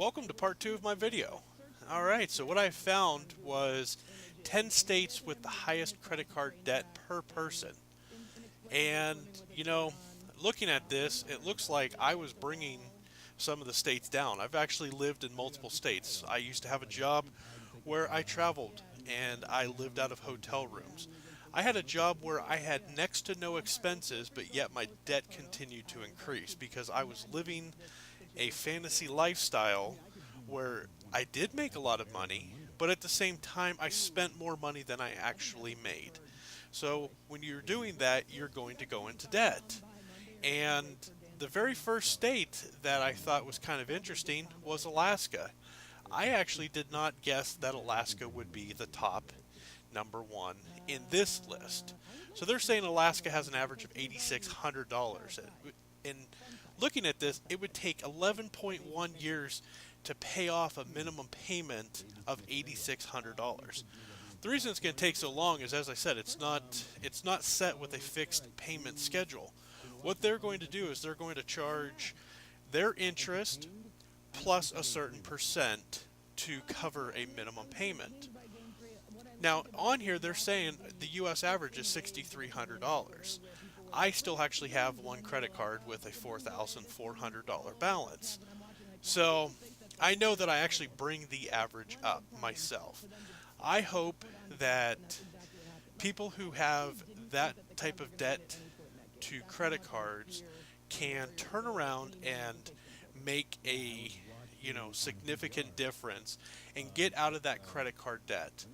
Welcome to part 2 of my video. Alright, so what I found was 10 states with the highest credit card debt per person. And, looking at this, it looks like I was bringing some of the states down. I've actually lived in multiple states. I used to have a job where I traveled and I lived out of hotel rooms. I had a job where I had next to no expenses, but yet my debt continued to increase because I was living a fantasy lifestyle where I did make a lot of money, but at the same time I spent more money than I actually made. So when you're doing that, you're going to go into debt. And the very first state that I thought was kind of interesting was Alaska. I actually did not guess that Alaska would be the top number one in this list. So they're saying Alaska has an average of $8,600. And looking at this, it would take 11.1 years to pay off a minimum payment of $8,600. The reason it's going to take so long is, as I said, it's not set with a fixed payment schedule. What they're going to do is they're going to charge their interest plus a certain percent to cover a minimum payment. Now, on here they're saying the US average is $6,300. I still actually have one credit card with a $4,400 balance. So I know that I actually bring the average up myself. I hope that people who have that type of debt to credit cards can turn around and make a significant difference and get out of that credit card debt.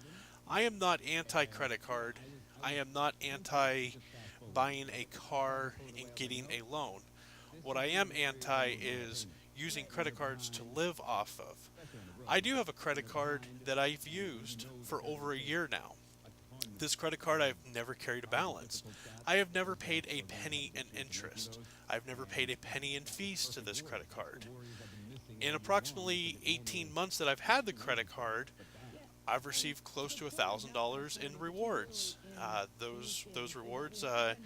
I am not anti-credit card. I am not anti buying a car and getting a loan. What I am anti is using credit cards to live off of. I do have a credit card that I've used for over a year now. This credit card, I've never carried a balance. I have never paid a penny in interest. I've never paid a penny in fees to this credit card. In approximately 18 months that I've had the credit card, I've received close to $1,000 in rewards. Those rewards, I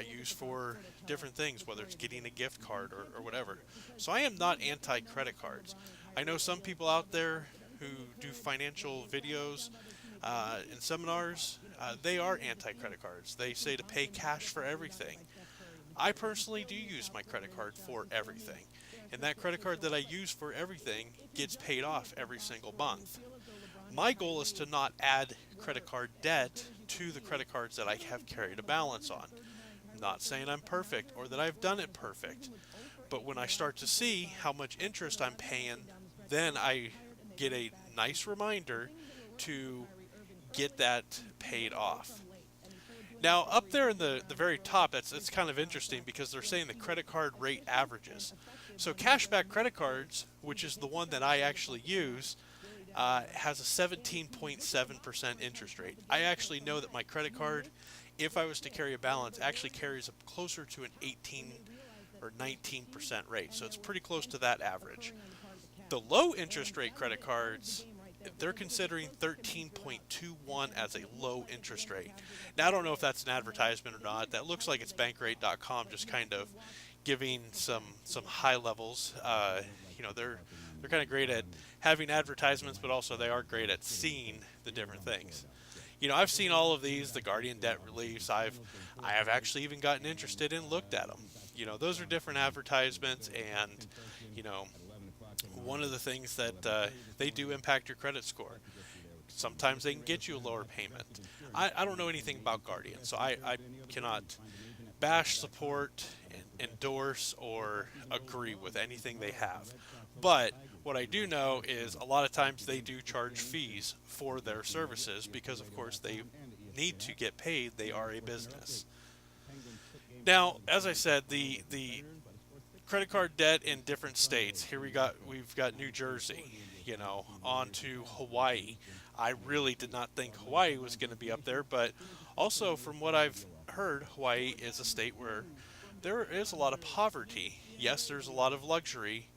use for different things, whether it's getting a gift card or whatever. So I am not anti-credit cards. I know some people out there who do financial videos and seminars. They are anti-credit cards. They say to pay cash for everything. I personally do use my credit card for everything. And that credit card that I use for everything gets paid off every single month. My goal is to not add credit card debt to the credit cards that I have carried a balance on. I'm not saying I'm perfect or that I've done it perfect, but when I start to see how much interest I'm paying, then I get a nice reminder to get that paid off. Now, up there in the very top, it's kind of interesting because they're saying the credit card rate averages. So cashback credit cards, which is the one that I actually use, has a 17.7% interest rate. I actually know that my credit card, if I was to carry a balance, actually carries up closer to an 18 or 19% rate. So it's pretty close to that average. The low interest rate credit cards, they're considering 13.21 as a low interest rate. Now, I don't know if that's an advertisement or not. That looks like it's bankrate.com just kind of giving some high levels. They're kind of great at having advertisements, but also they are great at seeing the different things. I've seen all of these, the Guardian debt reliefs. I have actually even gotten interested and looked at them. Those are different advertisements, and one of the things that they do impact your credit score. Sometimes they can get you a lower payment. I don't know anything about Guardian, so I cannot bash, support, endorse, or agree with anything they have. But what I do know is a lot of times they do charge fees for their services because, of course, they need to get paid. They are a business. Now, as I said, the credit card debt in different states. Here we've got New Jersey, on to Hawaii. I really did not think Hawaii was going to be up there, but also from what I've heard, Hawaii is a state where there is a lot of poverty. Yes, there's a lot of luxury,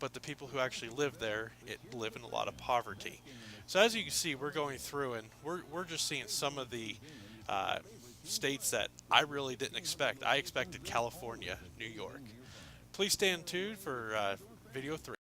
but the people who actually live there live in a lot of poverty. So as you can see, we're going through and we're just seeing some of the states that I really didn't expect. I expected California, New York. Please stay tuned for video 3.